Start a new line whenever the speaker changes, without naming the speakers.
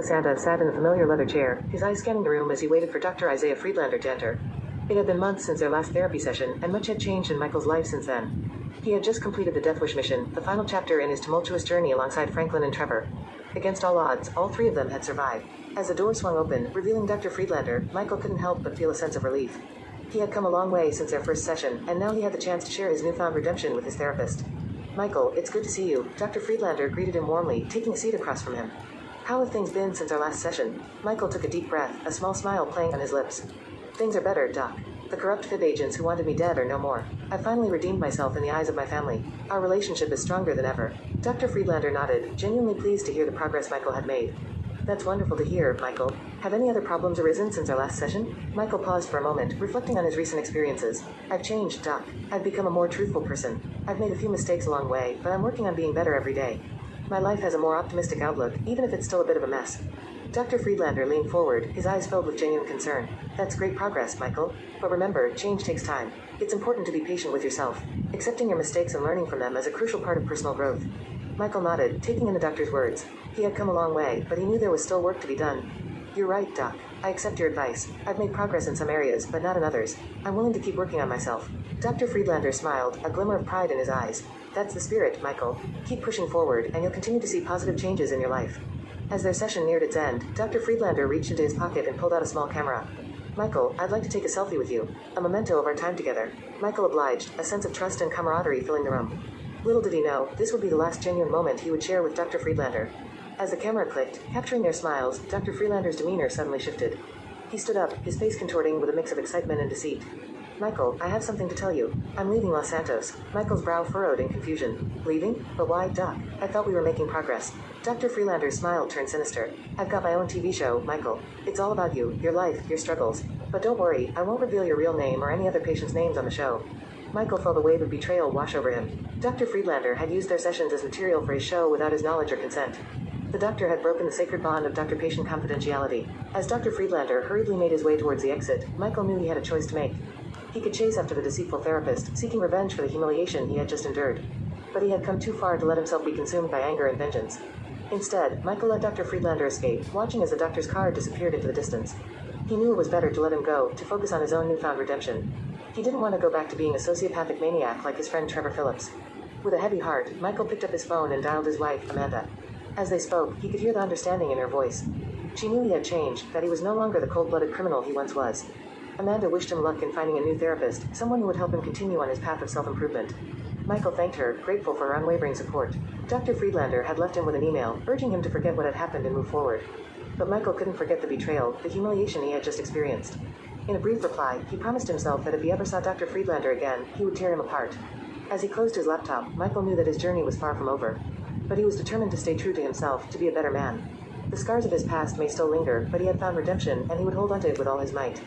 Santa sat in the familiar leather chair, his eyes scanning the room as he waited for Dr. Isaiah Friedlander to enter. It had been months since their last therapy session, and much had changed in Michael's life since then. He had just completed the Death Wish mission, the final chapter in his tumultuous journey alongside Franklin and Trevor. Against all odds, all three of them had survived. As the door swung open, revealing Dr. Friedlander, Michael couldn't help but feel a sense of relief. He had come a long way since their first session, and now he had the chance to share his newfound redemption with his therapist. "Michael, it's good to see you," Dr. Friedlander greeted him warmly, taking a seat across from him. "How have things been since our last session?" Michael took a deep breath, a small smile playing on his lips. "Things are better, Doc. The corrupt fib agents who wanted me dead are no more. I finally redeemed myself in the eyes of my family. Our relationship is stronger than ever." Dr. Friedlander nodded, genuinely pleased to hear the progress Michael had made. "That's wonderful to hear, Michael. Have any other problems arisen since our last session?" Michael paused for a moment, reflecting on his recent experiences. "I've changed, Doc. I've become a more truthful person. I've made a few mistakes along the way, but I'm working on being better every day. My life has a more optimistic outlook, even if it's still a bit of a mess." Dr. Friedlander leaned forward, his eyes filled with genuine concern. "That's great progress, Michael. But remember, change takes time. It's important to be patient with yourself. Accepting your mistakes and learning from them is a crucial part of personal growth." Michael nodded, taking in the doctor's words. He had come a long way, but he knew there was still work to be done. "You're right, Doc. I accept your advice. I've made progress in some areas, but not in others. I'm willing to keep working on myself." Dr. Friedlander smiled, a glimmer of pride in his eyes. "That's the spirit, Michael. Keep pushing forward, and you'll continue to see positive changes in your life." As their session neared its end, Dr. Friedlander reached into his pocket and pulled out a small camera. "Michael, I'd like to take a selfie with you. A memento of our time together." Michael obliged, a sense of trust and camaraderie filling the room. Little did he know, this would be the last genuine moment he would share with Dr. Friedlander. As the camera clicked, capturing their smiles, Dr. Friedlander's demeanor suddenly shifted. He stood up, his face contorting with a mix of excitement and deceit. "Michael, I have something to tell you. I'm leaving Los Santos." Michael's brow furrowed in confusion. "Leaving? But why, Doc? I thought we were making progress." Dr. Friedlander's smile turned sinister. "I've got my own TV show, Michael. It's all about you, your life, your struggles. But don't worry, I won't reveal your real name or any other patient's names on the show." Michael felt a wave of betrayal wash over him. Dr. Friedlander had used their sessions as material for his show without his knowledge or consent. The doctor had broken the sacred bond of doctor-patient confidentiality. As Dr. Friedlander hurriedly made his way towards the exit, Michael knew he had a choice to make. He could chase after the deceitful therapist, seeking revenge for the humiliation he had just endured. But he had come too far to let himself be consumed by anger and vengeance. Instead, Michael let Dr. Friedlander escape, watching as the doctor's car disappeared into the distance. He knew it was better to let him go, to focus on his own newfound redemption. He didn't want to go back to being a sociopathic maniac like his friend Trevor Phillips. With a heavy heart, Michael picked up his phone and dialed his wife, Amanda. As they spoke, he could hear the understanding in her voice. She knew he had changed, that he was no longer the cold-blooded criminal he once was. Amanda wished him luck in finding a new therapist, someone who would help him continue on his path of self-improvement. Michael thanked her, grateful for her unwavering support. Dr. Friedlander had left him with an email, urging him to forget what had happened and move forward. But Michael couldn't forget the betrayal, the humiliation he had just experienced. In a brief reply, he promised himself that if he ever saw Dr. Friedlander again, he would tear him apart. As he closed his laptop, Michael knew that his journey was far from over. But he was determined to stay true to himself, to be a better man. The scars of his past may still linger, but he had found redemption, and he would hold onto it with all his might.